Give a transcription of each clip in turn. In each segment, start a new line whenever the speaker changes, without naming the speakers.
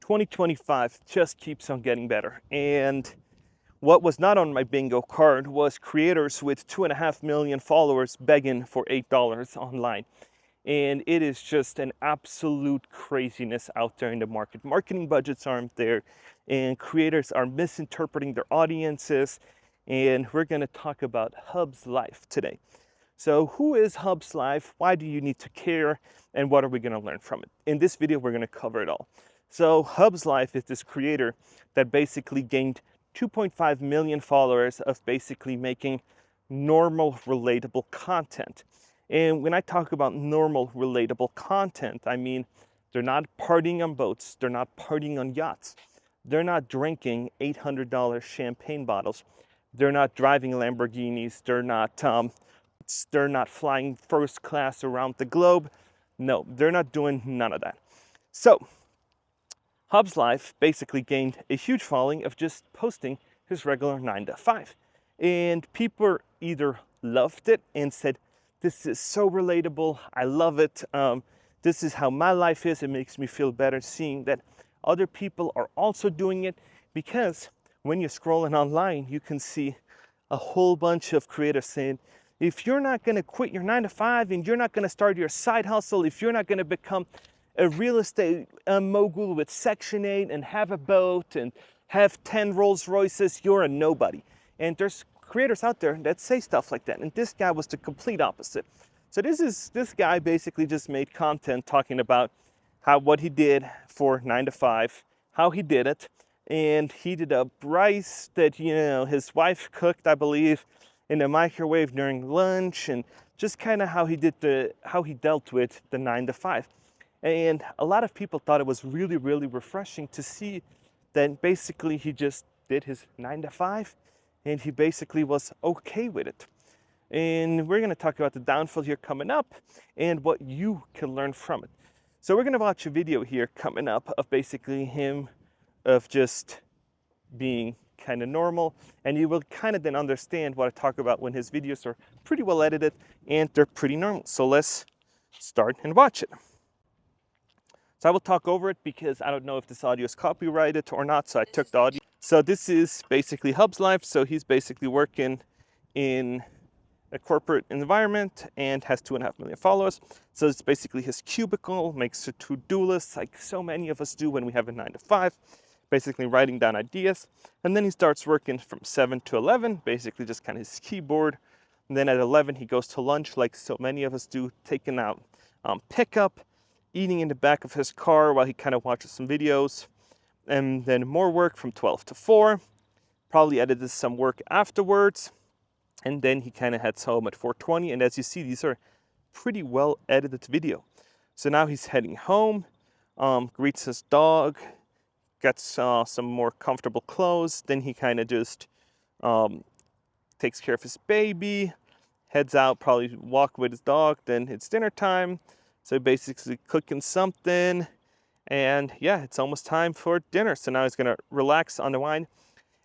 2025 just keeps on getting better. And what was not on my bingo card was creators with 2.5 million followers begging for $8 online. And it is just an absolute craziness out there in the market. Marketing budgets aren't there, and creators are misinterpreting their audiences. And we're going to talk about Hub's life today. So who is Hub's life? Why do you need to care? And what are we going to learn from it? In this video, we're going to cover it all. So Hub's life is this creator that basically gained 2.5 million followers of basically making normal, relatable content. And when I talk about normal, relatable content, I mean they're not partying on boats, they're not partying on yachts, they're not drinking $800 champagne bottles, they're not driving Lamborghinis, they're not flying first class around the globe. No, they're not doing none of that. So Hub's life basically gained a huge following of just posting his regular 9 to 5. And people either loved it and said, this is so relatable, I love it, this is how my life is, it makes me feel better seeing that other people are also doing it, because when you're scrolling online, you can see a whole bunch of creators saying, if you're not gonna quit your 9 to 5 and you're not gonna start your side hustle, if you're not gonna become a real estate mogul with Section 8 and have a boat and have 10 Rolls Royces, you're a nobody. And there's creators out there that say stuff like that. And this guy was the complete opposite. So this guy basically just made content talking about what he did for 9 to 5, how he did it. And he did a rice that, his wife cooked, I believe, in the microwave during lunch, and just kind of how he dealt with the 9 to 5. And a lot of people thought it was really, really refreshing to see that basically he just did his 9 to 5 and he basically was okay with it. And we're going to talk about the downfall here coming up and what you can learn from it. So we're going to watch a video here coming up of basically him of just being kind of normal, and you will kind of then understand what I talk about when his videos are pretty well edited and they're pretty normal. So let's start and watch it. So I will talk over it because I don't know if this audio is copyrighted or not, so I took the audio. So this is basically Hub's life. So he's basically working in a corporate environment and has 2.5 million followers. So it's basically his cubicle, makes a to-do list like so many of us do when we have a 9 to 5, basically writing down ideas. And then he starts working from 7 to 11, basically just kind of his keyboard. And then at 11, he goes to lunch like so many of us do, taking out pickup, eating in the back of his car while he kind of watches some videos. And then more work from 12 to 4, probably edited some work afterwards. And then he kind of heads home at 4:20. And as you see, these are pretty well edited video. So now he's heading home, greets his dog, gets some more comfortable clothes. Then he kind of just takes care of his baby, heads out, probably walk with his dog. Then it's dinner time. So basically cooking something. And yeah, it's almost time for dinner. So now he's going to relax on the wine.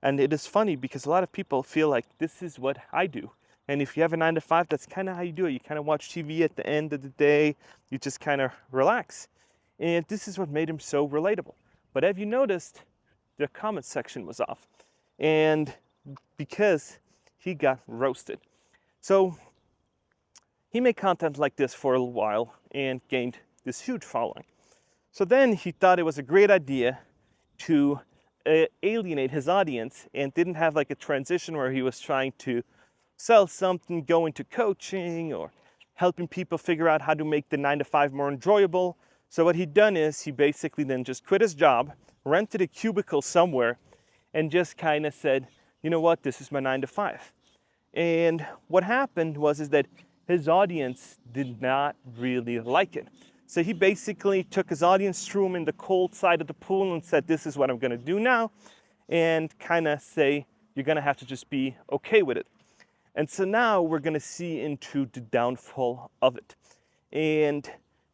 And it is funny because a lot of people feel like this is what I do. And if you have a 9 to 5, that's kind of how you do it. You kind of watch TV at the end of the day. You just kind of relax. And this is what made him so relatable. But have you noticed the comment section was off? And because he got roasted. So he made content like this for a little while and gained this huge following. So then he thought it was a great idea to alienate his audience and didn't have like a transition where he was trying to sell something, go into coaching or helping people figure out how to make the 9 to 5 more enjoyable. So what he'd done is he basically then just quit his job, rented a cubicle somewhere, and just kind of said, you know what, this is my 9 to 5. And what happened was that his audience did not really like it. So he basically took his audience, threw him in the cold side of the pool and said, this is what I'm going to do now. And kind of say, you're going to have to just be okay with it. And so now we're going to see into the downfall of it. And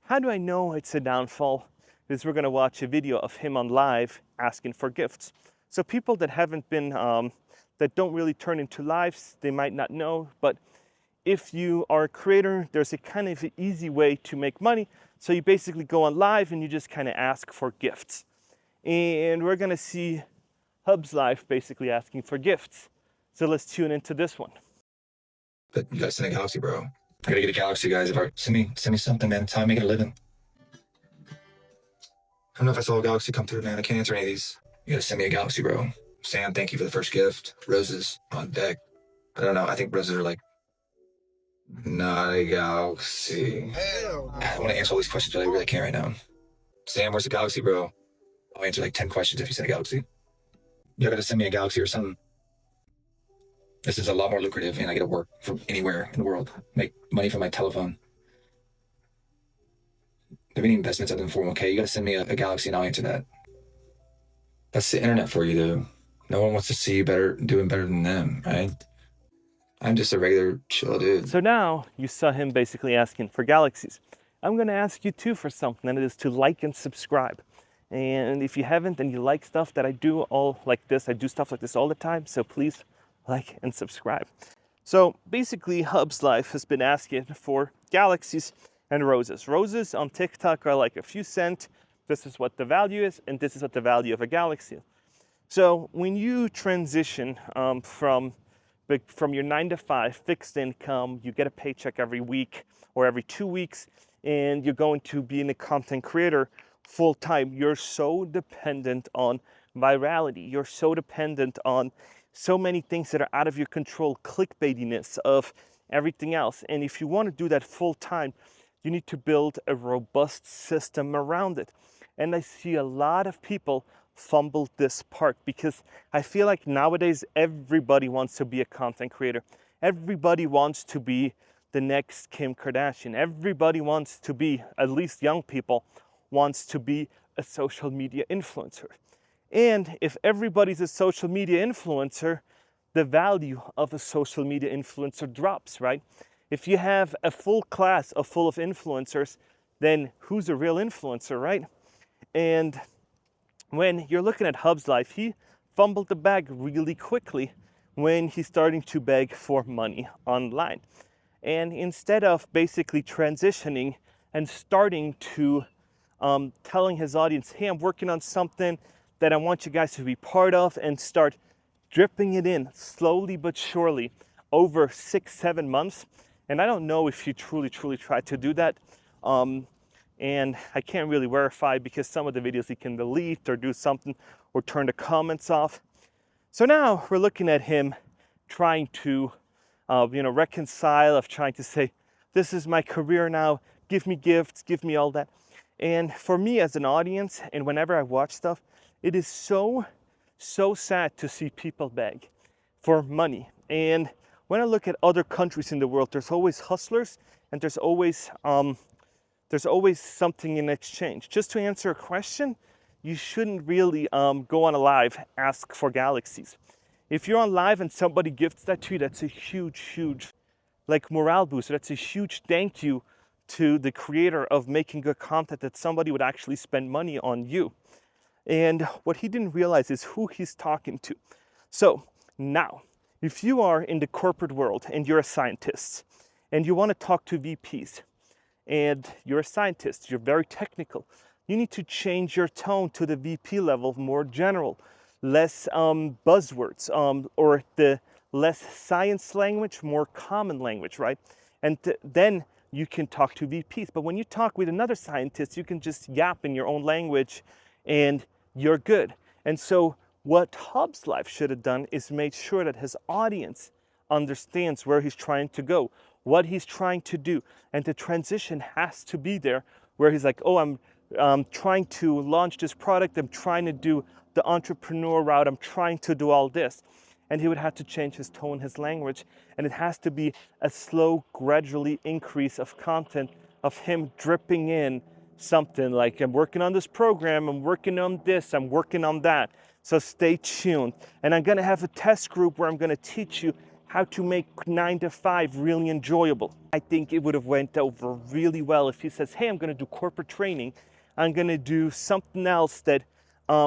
how do I know it's a downfall? Because we're going to watch a video of him on live asking for gifts. So people that haven't been, that don't really turn into lives, they might not know. But if you are a creator, there's a kind of easy way to make money. So you basically go on live and you just kind of ask for gifts. And we're gonna see Hub's life basically asking for gifts. So let's tune into this one.
But you gotta send a galaxy, bro. I gotta get a galaxy, guys. Send me something, man. It's how I make it a living. I don't know if I saw a galaxy come through, man. I can't answer any of these. You gotta send me a galaxy, bro. Sam, thank you for the first gift. Roses on deck. I don't know. I think roses are like not a galaxy. Hell no. I want to answer all these questions, but I really can't right now. Sam, where's the galaxy, bro? I'll answer like 10 questions if you send a galaxy. You gotta send me a galaxy or something. This is a lot more lucrative, and I get to work from anywhere in the world. Make money from my telephone. If any investments other than 401k, you gotta send me a galaxy and I'll answer that. That's the internet for you, though. No one wants to see you doing better than them, right? I'm just a regular chill dude.
So now you saw him basically asking for galaxies. I'm gonna ask you too for something, and it is to like and subscribe. And if you haven't and you like stuff that I do all like this, I do stuff like this all the time, so please like and subscribe. So basically Hub's life has been asking for galaxies and roses. Roses on TikTok are like a few cents. This is what the value is, and this is what the value of a galaxy is. So when you transition from your 9-to-5 fixed income, you get a paycheck every week or every 2 weeks, and you're going to be a content creator full time, you're so dependent on virality. You're so dependent on so many things that are out of your control, clickbaitiness of everything else. And if you want to do that full time, you need to build a robust system around it. And I see a lot of people fumble this part because I feel like nowadays everybody wants to be a content creator. Everybody wants to be the next Kim Kardashian. Everybody wants to be, at least young people, wants to be a social media influencer. And if everybody's a social media influencer, the value of a social media influencer drops, right? If you have a full class full of influencers, then who's a real influencer, right? And when you're looking at Hub's life, he fumbled the bag really quickly when he's starting to beg for money online. And instead of basically transitioning and starting to telling his audience, hey, I'm working on something that I want you guys to be part of, and start dripping it in slowly but surely over 6-7 months. And I don't know if he truly tried to do that. And I can't really verify because some of the videos he can delete or do something or turn the comments off. So now we're looking at him trying to, reconcile, of trying to say, this is my career now, give me gifts, give me all that. And for me as an audience, and whenever I watch stuff, it is so sad to see people beg for money. And when I look at other countries in the world, there's always hustlers, and there's always something in exchange. Just to answer a question, you shouldn't really go on a live, ask for galaxies. If you're on live and somebody gifts that to you, that's a huge like morale booster. That's a huge thank you to the creator of making good content, that somebody would actually spend money on you. And what he didn't realize is who he's talking to. So now, if you are in the corporate world and you're a scientist and you want to talk to VPs and you're a scientist, you're very technical, you need to change your tone to the VP level, more general, less buzzwords, or the less science language, more common language, right? And then you can talk to VPs. But when you talk with another scientist, you can just yap in your own language and you're good. And so what Hub's life should have done is made sure that his audience understands where he's trying to go, what he's trying to do. And the transition has to be there where he's like, oh, I'm trying to launch this product. I'm trying to do the entrepreneur route. I'm trying to do all this. And he would have to change his tone, his language. And it has to be a slow, gradually increase of content of him dripping in something like, I'm working on this program, I'm working on this, I'm working on that. So stay tuned. And I'm gonna have a test group where I'm gonna teach you how to make 9 to 5 really enjoyable. I think it would have went over really well if he says, hey, I'm gonna do corporate training. I'm gonna do something else that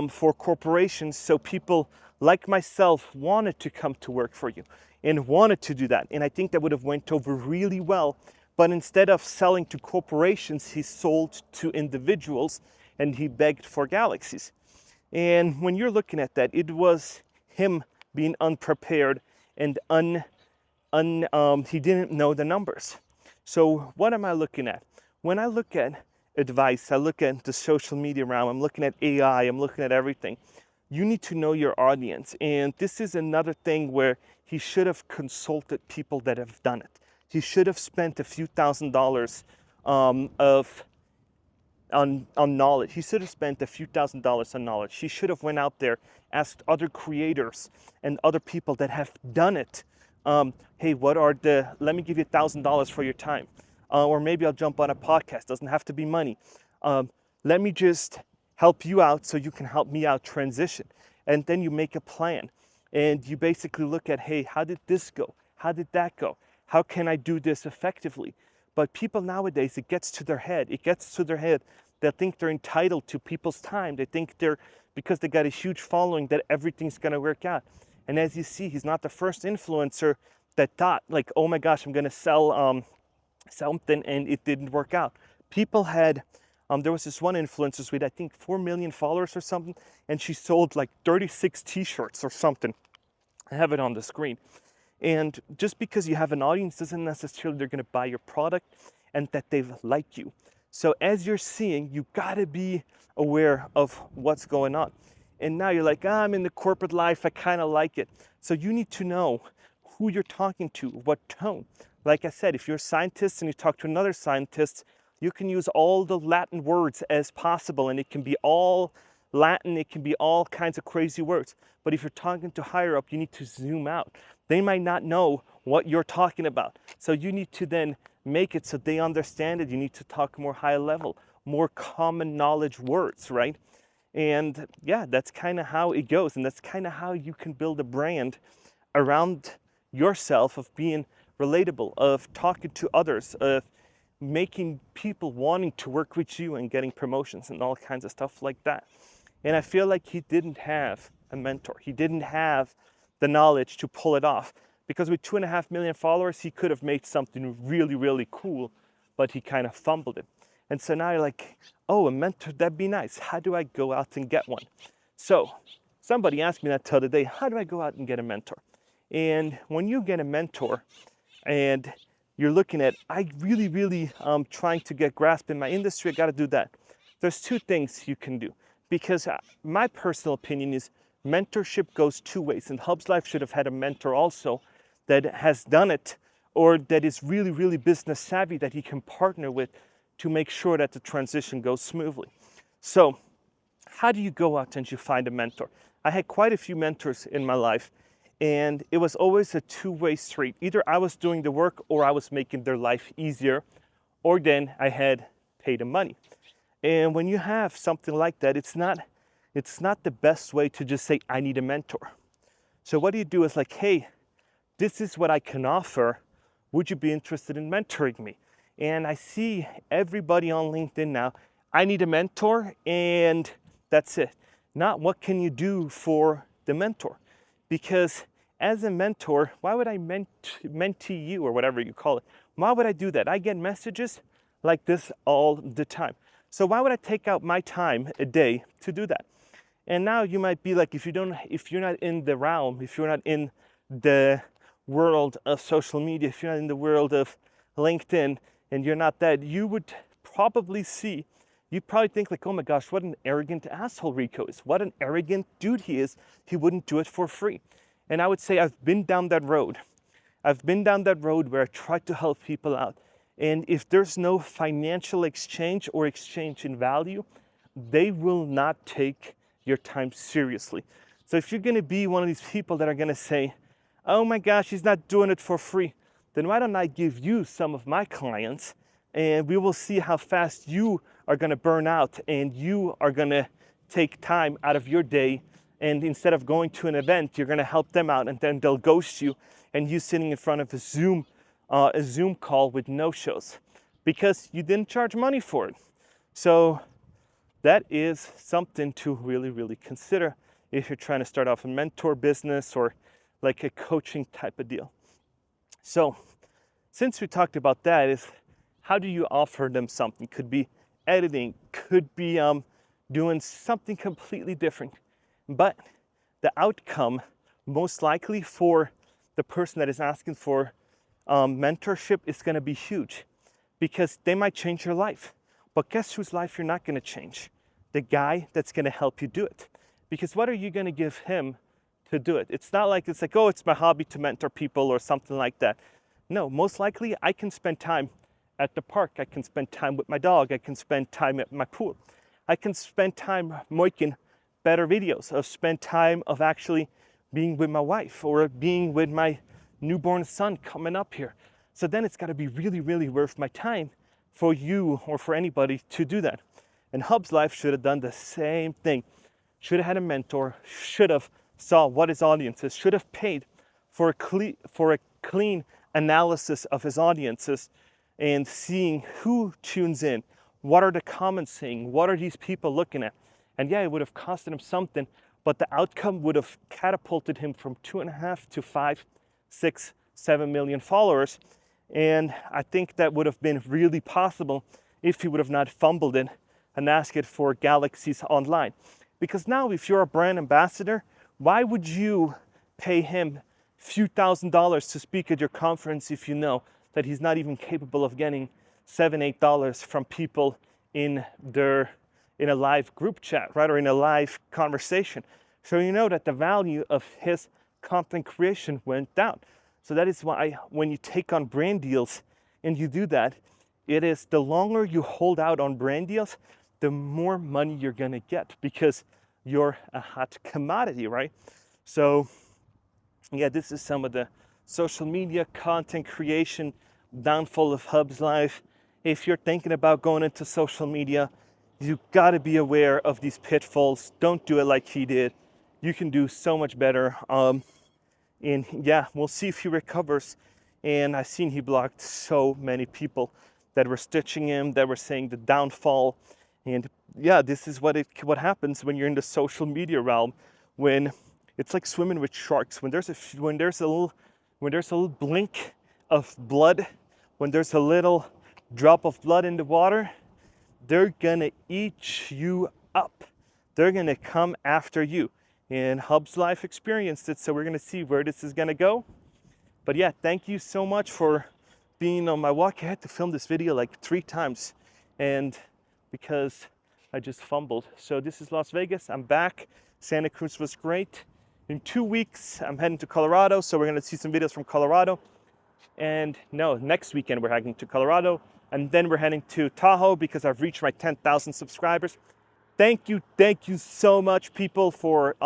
for corporations, so people like myself wanted to come to work for you and wanted to do that. And I think that would have went over really well. But instead of selling to corporations, he sold to individuals and he begged for galaxies. And when you're looking at that, it was him being unprepared and he didn't know the numbers. So what am I looking at? When I look at advice, I look at the social media realm, I'm looking at AI, I'm looking at everything. You need to know your audience. And this is another thing where he should have consulted people that have done it. He should have spent a few $1,000s of on knowledge. He should have spent a few $1,000s on knowledge. He should have went out there, asked other creators and other people that have done it. Hey, let me give you $1,000 for your time. Or maybe I'll jump on a podcast. Doesn't have to be money. Let me just help you out so you can help me out transition. And then you make a plan. And you basically look at, hey, how did this go? How did that go? How can I do this effectively? But people nowadays, it gets to their head. It gets to their head. They think they're entitled to people's time. They think because they got a huge following, that everything's going to work out. And as you see, he's not the first influencer that thought like, oh my gosh, I'm going to sell something and it didn't work out. People had, there was this one influencer with I think 4 million followers or something, and she sold like 36 t-shirts or something. I have it on the screen. And just because you have an audience doesn't necessarily they're going to buy your product and that they like you. So as you're seeing, you got to be aware of what's going on. And now you're like, I'm in the corporate life, I kind of like it. So you need to know who you're talking to, what tone. Like I said, if you're a scientist and you talk to another scientist, you can use all the Latin words as possible, and it can be all Latin, it can be all kinds of crazy words. But if you're talking to higher up, you need to zoom out. They might not know what you're talking about. So you need to then make it so they understand it. You need to talk more high level, more common knowledge words, right? And yeah, that's kind of how it goes. And that's kind of how you can build a brand around yourself of being relatable, of talking to others, of making people wanting to work with you and getting promotions and all kinds of stuff like that. And I feel like he didn't have a mentor. He didn't have the knowledge to pull it off, because with 2.5 million followers, he could have made something really, really cool, but he kind of fumbled it. And so now you're like, oh, a mentor, that'd be nice. How do I go out and get one? So somebody asked me that the other day, how do I go out and get a mentor? And when you get a mentor and you're looking at, I really trying to get grasp in my industry, I got to do that. There's two things you can do, because my personal opinion is mentorship goes two ways, and Hub's Life should have had a mentor also that has done it, or that is really business savvy that he can partner with to make sure that the transition goes smoothly. So how do you go out and you find a mentor? I had quite a few mentors in my life, and it was always a two-way street. Either I was doing the work or I was making their life easier, or then I had paid them money. And when you have something like that, it's not the best way to just say, I need a mentor. So what you do is like, hey, this is what I can offer. Would you be interested in mentoring me? And I see everybody on LinkedIn now, I need a mentor, and that's it. Not what can you do for the mentor? Because as a mentor, why would I mentee you, or whatever you call it? Why would I do that? I get messages like this all the time. So why would I take out my time a day to do that? And now you might be like, if you're not in the realm, if you're not in the world of social media, if you're not in the world of LinkedIn, and you're not that, you'd probably think like, oh my gosh, what an arrogant asshole Rico is. What an arrogant dude he is. He wouldn't do it for free. And I would say I've been down that road. I've been down that road where I tried to help people out. And if there's no financial exchange or exchange in value, they will not take your time seriously. So if you're gonna be one of these people that are gonna say, oh my gosh, he's not doing it for free, then why don't I give you some of my clients, and we will see how fast you are gonna burn out, and you are gonna take time out of your day, and instead of going to an event, you're gonna help them out, and then they'll ghost you, and you sitting in front of a Zoom call with no-shows because you didn't charge money for it. So that is something to really consider if you're trying to start off a mentor business or like a coaching type of deal. So since we talked about that, is how do you offer them something? Could be editing, could be doing something completely different. But the outcome, most likely for the person that is asking for mentorship, is going to be huge, because they might change your life. But guess whose life you're not going to change? The guy that's going to help you do it. Because what are you going to give him to do it? It's not like it's like, oh, it's my hobby to mentor people or something like that. No, most likely I can spend time at the park. I can spend time with my dog. I can spend time at my pool. I can spend time making better videos, of spend time of actually being with my wife or being with my newborn son coming up here. So then it's got to be really, really worth my time for you or for anybody to do that. And Hub's life should have done the same thing. Should have had a mentor, should have saw what his audience is, should have paid for a clean analysis of his audiences and seeing who tunes in, what are the comments saying, what are these people looking at. And yeah, it would have costed him something, but the outcome would have catapulted him from 2.5 to 5, 6, 7 million followers. And I think that would have been really possible if he would have not fumbled it and asked it for galaxies online. Because now if you're a brand ambassador, why would you pay him few $1,000s to speak at your conference if you know that he's not even capable of getting $7, $8 from people in a live group chat, right? Or in a live conversation. So you know that the value of his content creation went down. So that is why when you take on brand deals and you do that, it is the longer you hold out on brand deals, the more money you're gonna get, because you're a hot commodity, right? So yeah, this is some of the social media content creation downfall of Hub's life. If you're thinking about going into social media, you gotta be aware of these pitfalls. Don't do it like he did. You can do so much better. And yeah, we'll see if he recovers. And I've seen he blocked so many people that were stitching him, that were saying the downfall. And yeah, this is what happens when you're in the social media realm, when it's like swimming with sharks. When there's a little blink of blood, when there's a little drop of blood in the water, they're gonna eat you up. They're gonna come after you. And Hub's life experienced it, so we're gonna see where this is gonna go. But yeah, thank you so much for being on my walk. I had to film this video like 3 times, and because I just fumbled. So this is Las Vegas. I'm back. Santa Cruz was great. In 2 weeks, I'm heading to Colorado, so we're gonna see some videos from Colorado. And no, next weekend we're heading to Colorado, and then we're heading to Tahoe because I've reached my 10,000 subscribers. Thank you so much, people, for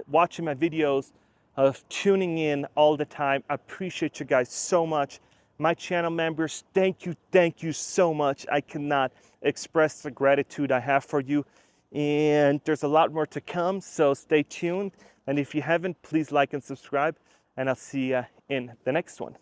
watching my videos, of tuning in all the time. I appreciate you guys so much. My channel members, thank you so much. I cannot express the gratitude I have for you. And there's a lot more to come, so stay tuned. And if you haven't, please like and subscribe, and I'll see you in the next one.